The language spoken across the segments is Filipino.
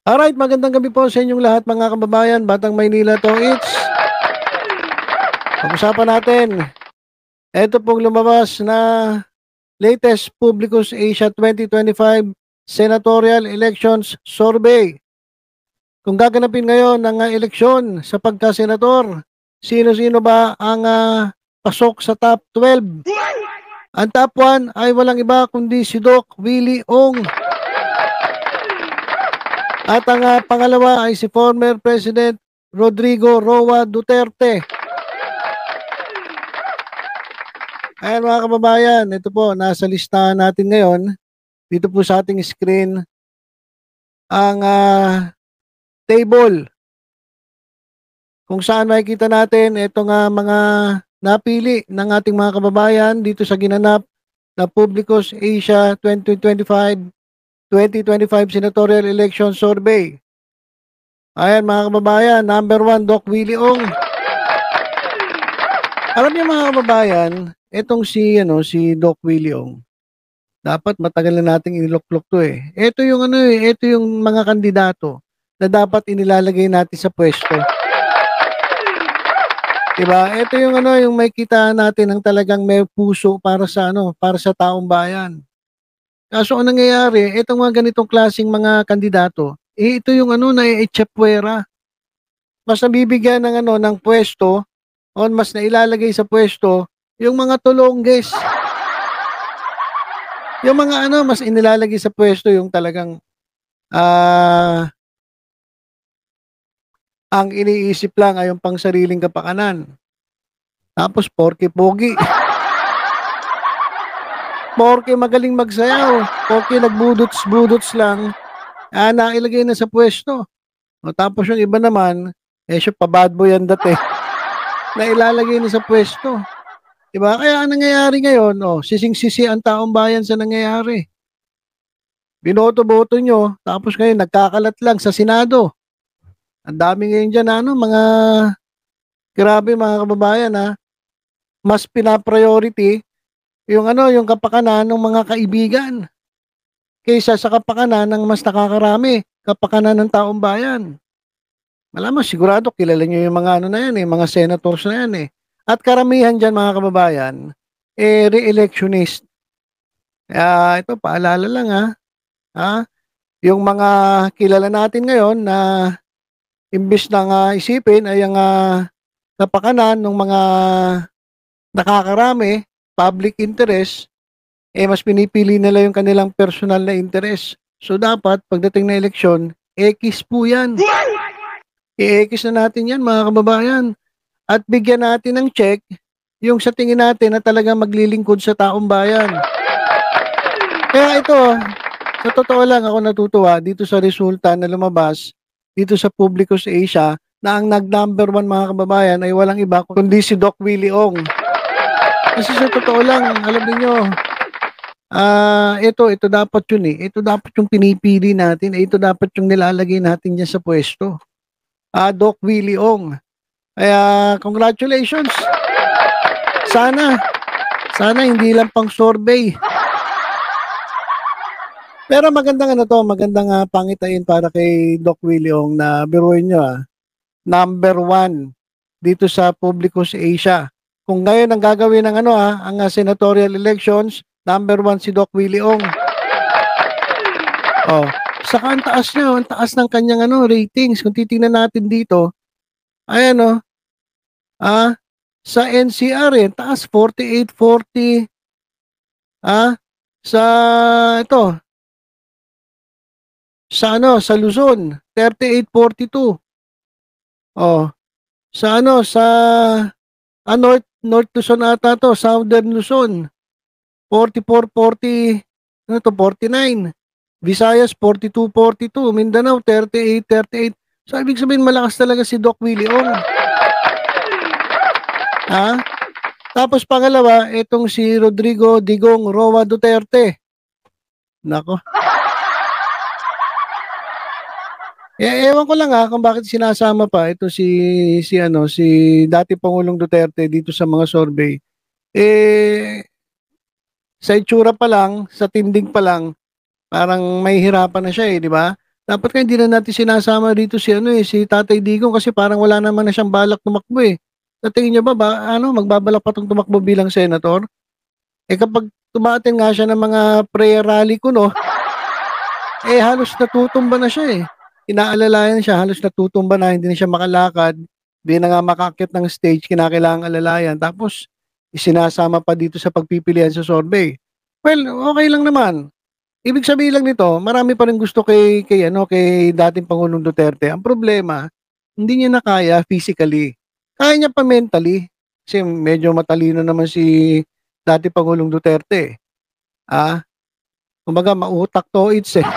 Alright, magandang gabi po sa inyong lahat mga kababayan. Batang Maynila to, it's pag-usapan natin. Ito pong lumabas na latest Publicus Asia 2025 Senatorial Elections Survey. Kung gaganapin ngayon ang eleksyon sa pagka-senator, sino-sino ba ang pasok sa top 12? Ang top 1 ay walang iba kundi si Doc Willie Ong. At ang pangalawa ay si former President Rodrigo Roa Duterte. Ayan mga kababayan, ito po, nasa listahan natin ngayon. Dito po sa ating screen ang table. Kung saan makikita natin itong mga napili ng ating mga kababayan dito sa ginanap na Publicus Asia 2025 Senatorial Election Survey. Ayan mga kababayan, number 1, Doc Willie Ong. Alam niyo mga kababayan, itong si Doc Willie Ong, dapat matagal na nating iniluklok to eh. Ito yung ito yung mga kandidato na dapat inilalagay natin sa pwesto. Diba? Ito yung yung may kita natin ng talagang may puso para sa para sa taong bayan. Kaso ang nangyayari, itong mga ganitong klaseng mga kandidato, ito yung na-echepwera. Mas nabibigyan ng ng pwesto, o mas nailalagay sa pwesto, yung mga tulongges. Yung mga mas inilalagay sa pwesto yung talagang ang iniisip lang ay yung pang sariling kapakanan. Tapos porke pogi. Porke magaling magsayaw, porke nagbudots-budots lang, nailagay na sa pwesto. O, tapos yung iba naman, siya pa bad boy ang dati, na ilalagay na sa pwesto. Diba? Kaya ang nangyayari ngayon, sising-sisi ang taong bayan sa nangyayari. Binoto-boto nyo, tapos ngayon nagkakalat lang sa Senado. Ang dami ngayon dyan, mga grabe mga kababayan, mas pinapriority yung yung kapakanan ng mga kaibigan kaysa sa kapakanan ng mas nakakarami, kapakanan ng taong bayan. Malamang sigurado kilala niyo yung mga na yan mga senators na yan At karamihan diyan mga kababayan re-electionist. Ito paalala lang yung mga kilala natin ngayon na imbis na isipin ay ang kapakanan ng mga nakakarami, public interest, mas pinipili nila yung kanilang personal na interest. So dapat pagdating na eleksyon, X po yan. I-X na natin yan mga kababayan. At bigyan natin ng check yung sa tingin natin na talagang maglilingkod sa taong bayan. Kaya ito, sa totoo lang ako natutuwa dito sa resulta na lumabas dito sa Publicus Asia na ang nag-number 1 mga kababayan ay walang iba kundi si Doc Willie Ong. Kasi sa totoo lang, alam niyo, ito dapat yun Ito dapat yung pinipili natin. Ito dapat yung nilalagay natin dyan sa pwesto. Doc Willie Ong. Kaya, congratulations. Sana hindi lang pang survey. Pero magandang magandang pangitain para kay Doc Willie Ong na biruin nyo number 1 dito sa Publicus Asia. Kung ngayon ang gagawin ng ang senatorial elections, number 1 si Doc Willie Ong. Saka ang taas niya, ang taas ng kanyang ratings. Kung titingnan natin dito, ayan sa NCR taas 48-40. Sa sa Luzon 38-42. Sa North Luzon ata to, Southern Luzon 44-40, 49. Visayas 42-42, Mindanao 38-38. So ibig sabihin malakas talaga si Doc Willie Ong. Tapos pangalawa, itong si Rodrigo Digong Roa Duterte. Nako. Ewan ko lang kung bakit sinasama pa ito si dati Pangulong Duterte dito sa mga survey. Sa itsura pa lang, sa tinding pa lang, parang may hirapan na siya di ba? Dapat nga hindi na natin sinasama dito si ano, si Tatay Digong kasi parang wala naman na siyang balak tumakbo, eh. Sa tingin niyo ba magbabalak pa 'tong tumakbo bilang senator? Eh, kapag umattend nga siya ng mga prayer rally ko 'no, halos natutumba na siya, eh. Inaalalayan siya, halos natutumba na, hindi na siya makalakad, hindi na nga makaakyat ng stage, kinakailangang alalayan, tapos isinasama pa dito sa pagpipilian sa survey. Well, okey lang naman. Ibig sabihin lang nito, marami pa ring gusto kay dating Pangulong Duterte. Ang problema, hindi niya na kaya physically. Kaya niya pa mentally. Kasi medyo matalino naman si dating Pangulong Duterte, eh. Kumbaga mautak to its, eh,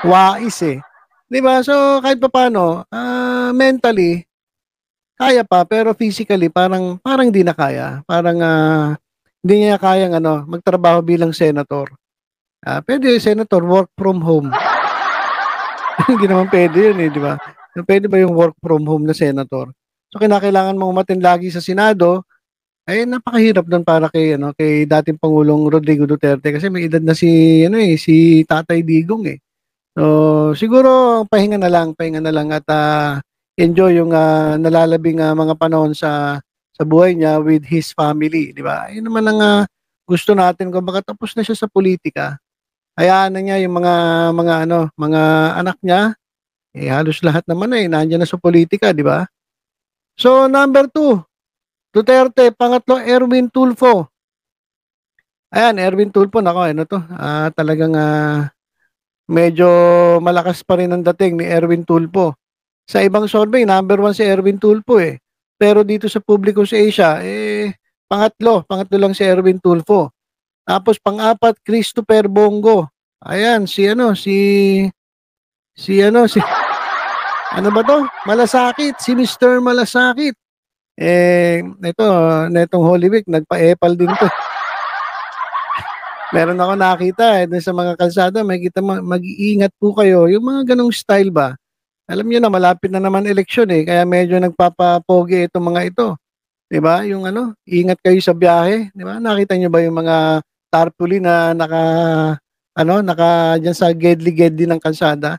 wais, eh. 'Di ba? So, kahit papaano, mentally kaya pa, pero physically parang parang hindi na kaya. Parang, hindi niya kayang ano, magtrabaho bilang senator. Puwede senator work from home. Hindi naman puwede yun, eh, 'di ba? Puwede ba yung work from home na senator? So, kinakailangan mong umattend lagi sa Senado, napakahirap nun para kay dating Pangulong Rodrigo Duterte kasi may edad na si Tatay Digong, eh. So, siguro pahinga na lang at, enjoy yung, nalalabing, mga panahon sa buhay niya with his family, 'di ba? Yun naman ang, gusto natin kumbaga tapos na siya sa pulitika. Hayaan na niya yung mga anak niya, halos lahat naman, nandiyan na sa pulitika, 'di ba? So, number 2 Duterte, pangatlo Erwin Tulfo. Ayan, Erwin Tulfo naku ano 'to, talagang, medyo malakas pa rin ang dating ni Erwin Tulfo. Sa ibang survey number 1 si Erwin Tulfo, eh. Pero dito sa Publicus Asia, pangatlo lang si Erwin Tulfo. Tapos pang-4 Christopher Bongo. Ayan si ano ba 'to, Malasakit, si Mr. Malasakit. Ito netong Holy Week nagpa-epal din 'to. Meron akong nakita, dun sa mga kalsada makikita mo, "Mag-iingat po kayo." Yung mga gano'ng style ba. Alam niyo na malapit na naman eleksyon, kaya medyo nagpapapogi itong mga ito, 'di ba? Yung ano, "Ingat kayo sa biyahe." 'Di ba, nakita niyo ba yung mga tarpaulin na naka diyan sa gedli-gedli ng kalsada?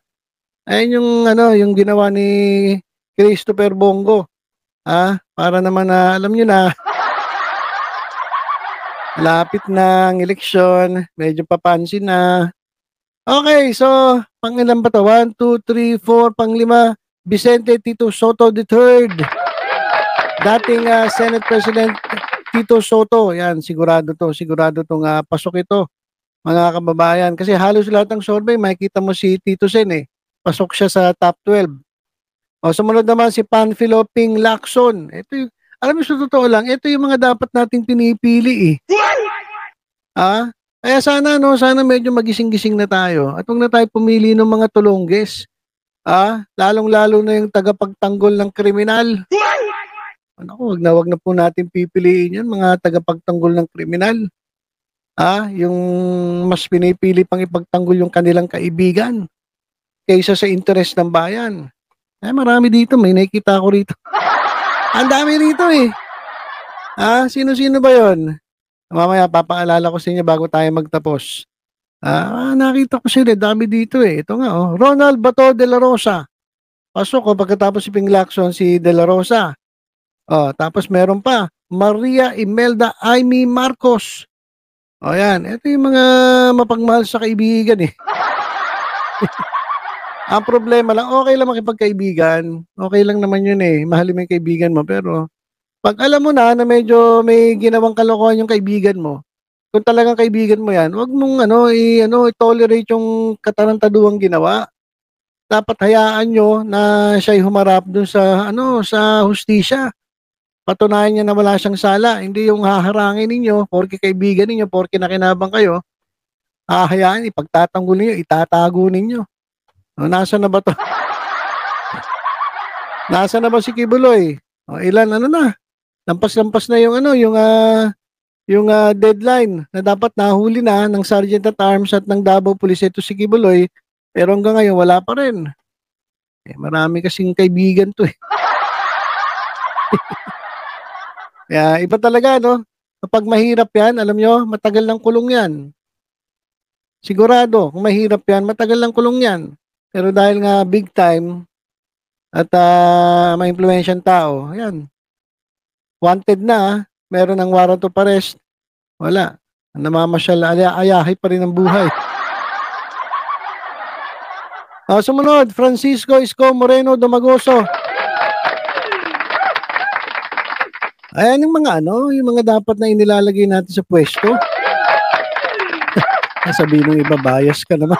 Ayun yung ano, yung ginawa ni Christopher Bongo, para naman na alam niyo na, malapit na ang eleksyon, medyo papansin na. Okay, so pangilan ba 'to? 1, 2, 3, 4, pang-5, Vicente Tito Soto III. Dating, Senate President Tito Soto, 'yan sigurado 'tong, pasok ito, mga kababayan. Kasi halos lahat ng survey makikita mo si Tito Sen, pasok siya sa top 12. O sumunod naman si Panfilo Ping Lacson, ito yung alam mo sa totoo lang, ito yung mga dapat nating pinipili, eh. Kaya sana 'no, sana medyo magising-gising na tayo at 'wag na tayo pumili ng mga tulongges, lalong-lalo na yung tagapagtanggol ng kriminal. Naku, 'wag na po natin pipiliin 'yan, mga tagapagtanggol ng kriminal. Yung mas pinipili pang ipagtanggol yung kanilang kaibigan kaysa sa interes ng bayan. Marami dito, may nakikita ako rito. Ang dami rito, eh. Sino-sino ba 'yon? Mamaya papaalala ko sa inyo bago tayo magtapos. Nakita ko sila, dami dito, eh. Ito nga, oh, Ronald Bato de la Rosa. Pasok, pagkatapos si Ping Lacson, si de la Rosa. Tapos meron pa, Maria Imelda Aimee Marcos. Yan. Ito yung mga mapagmahal sa kaibigan, eh. Ang problema lang, okay lang makipagkaibigan. Okay lang naman yun, eh. Mahalin mo yung kaibigan mo. Pero, pag alam mo na medyo may ginawang kalokohan yung kaibigan mo, kung talagang kaibigan mo yan, wag mong i-tolerate yung katarantaduhang ginawa. Dapat hayaan nyo na siya'y humarap dun sa hustisya. Patunayan niya na wala siyang sala, hindi yung haharangin ninyo, porke kaibigan ninyo, porke nakinabang kayo, hahayaan, ipagtatanggol ninyo, itatago ninyo. Nasaan na ba 'to? Nasaan na ba si Kibuloy? Ilan na, lampas-lampas na yung deadline na dapat nahuli na ng Sergeant at Arms at ng Davao Police ito si Kibuloy, pero hanggang ngayon wala pa rin. Marami kasing kaibigan 'to, eh. Kaya iba talaga 'no, kapag mahirap 'yan, alam niyo, matagal ng kulong 'yan. Sigurado, kung mahirap yan, matagal lang kulong yan. Pero dahil nga big time at ma-impluwensyan tao, ayan, wanted na, meron ng warrant of arrest, wala. Namamasyal, ayahay pa rin ang buhay. Sumunod, Francisco Isko Moreno Domagoso. Ayan yung mga yung mga dapat na inilalagay natin sa pwesto. Sabihin ng iba, bias ka naman.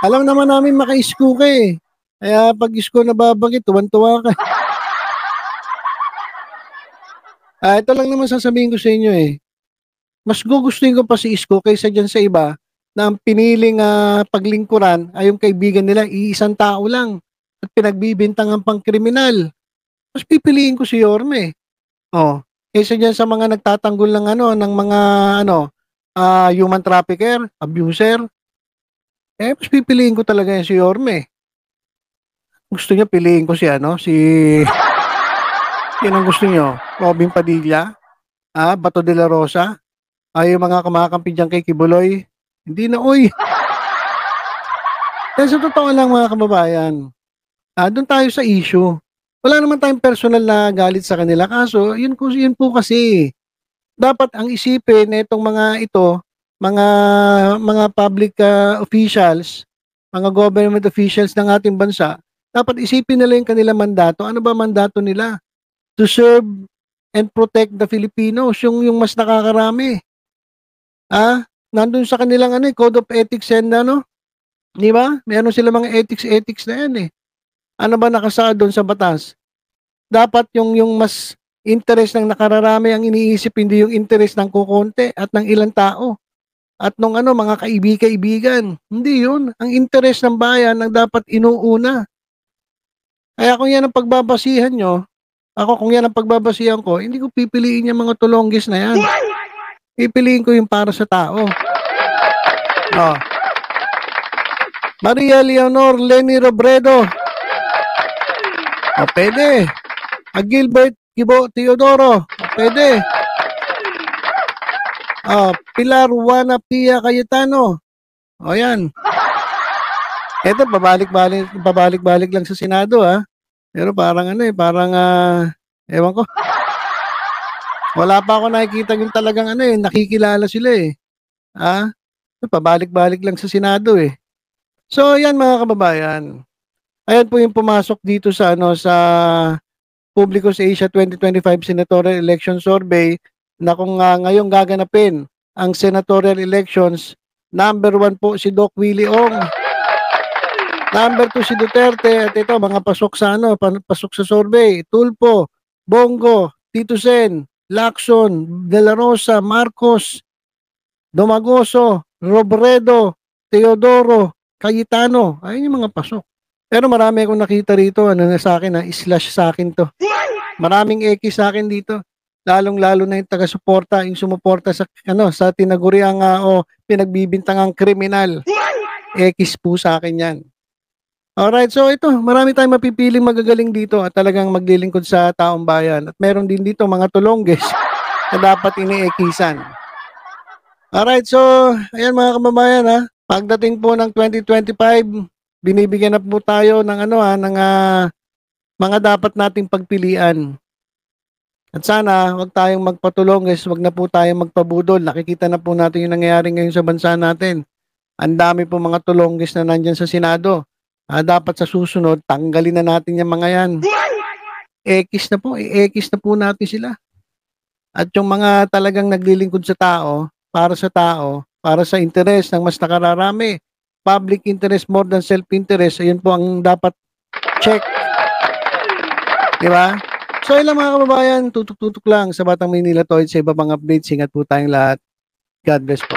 Alam naman namin maka-isko ka eh. Kaya pag isko na babagit, tuwan-tuwa ka. Ito lang naman sasabihin ko sa inyo eh. Mas gugustuhin ko pa si Isko kaysa dyan sa iba na ang piniling paglingkuran ay yung kaibigan nila, iisang tao lang at pinagbibintang ang pangkriminal. Mas pipiliin ko si Yorme. Kaysa dyan sa mga nagtatanggol ng ng mga human trafficker, abuser. Mas pipiliin ko talaga yan si Yorme. Gusto niya piliin ko si yan ang gusto niyo? Robin Padilla? Bato de la Rosa? Yung mga kumakampi dyan kay Kibuloy? Hindi na, uy. Kaya sa totoo lang mga kababayan, doon tayo sa issue. Wala naman tayong personal na galit sa kanila. Kaso, yun po kasi. Dapat ang isipin na itong mga ito, mga public officials, mga government officials ng ating bansa, dapat isipin nila yung kanilang mandato. Ano ba mandato nila? To serve and protect the Filipinos, yung mas nakakarami. Nandun sa kanilang Code of Ethics and di ba? Meron sila mga ethics na yan eh. Ano ba nakasaad doon sa batas? Dapat yung mas interest ng nakararami ang iniisip, hindi yung interest ng kukonti at ng ilang tao. At nung mga kaibigan. Hindi yun. Ang interest ng bayan ang dapat inuuna. Kaya kung yan ang pagbabasihan nyo, kung yan ang pagbabasihan ko, hindi ko pipiliin yung mga tulonggis na yan. Pipiliin ko yung para sa tao. Maria Leonor Lenny Robredo. Pwede. Gilbert Gibo Teodoro. Pwede. Pilar Juana Pia Cayetano. Yan. Ito, pabalik-balik lang sa Senado, Pero parang ewan ko. Wala pa ako nakikita yung talagang nakikilala sila eh. Pabalik-balik lang sa Senado eh. So, yan mga kababayan. Ayan po yung pumasok dito sa sa Publicos Asia 2025 Senatorial Election Survey na kung ngayong gaganapin ang senatorial elections, number 1 po si Doc Willie Ong. Number 2 si Duterte at ito mga pasok sa pasok sa survey, Tulfo, Bongo, Tito Sen, Lacson, De La Rosa, Marcos, Domagoso, Robredo, Teodoro, Cayetano. Ayun yung mga pasok. Pero marami akong nakita rito, sa akin slash sa akin to. Maraming X sa akin dito. Lalong-lalo na yung taga-suporta, yung sumuporta sa sa tinaguriang pinagbibintangang kriminal. X po sa akin yan. Alright, so ito, marami tayong mapipiling magagaling dito at talagang maglilingkod sa taong bayan. At meron din dito mga tulongges na dapat ini-ekisan. Alright, so ayan mga kababayan pagdating po ng 2025, binibigyan na po tayo ng ng mga dapat nating pagpilian. At sana, wag tayong magpatulongges, wag na po tayong magpabudol. Nakikita na po natin yung nangyayari ngayon sa bansa natin. Ang dami po mga tulongges na nandyan sa Senado. Dapat sa susunod, tanggalin na natin yung mga yan. X na po natin sila. At yung mga talagang naglilingkod sa tao, para sa interes ng mas nakararami, public interest more than self-interest, ayun po ang dapat check. Diba? So ilang mga kababayan, tutok-tutok lang sa Batang Maynila Toys sa iba pang updates. Ingat po tayong lahat. God bless po.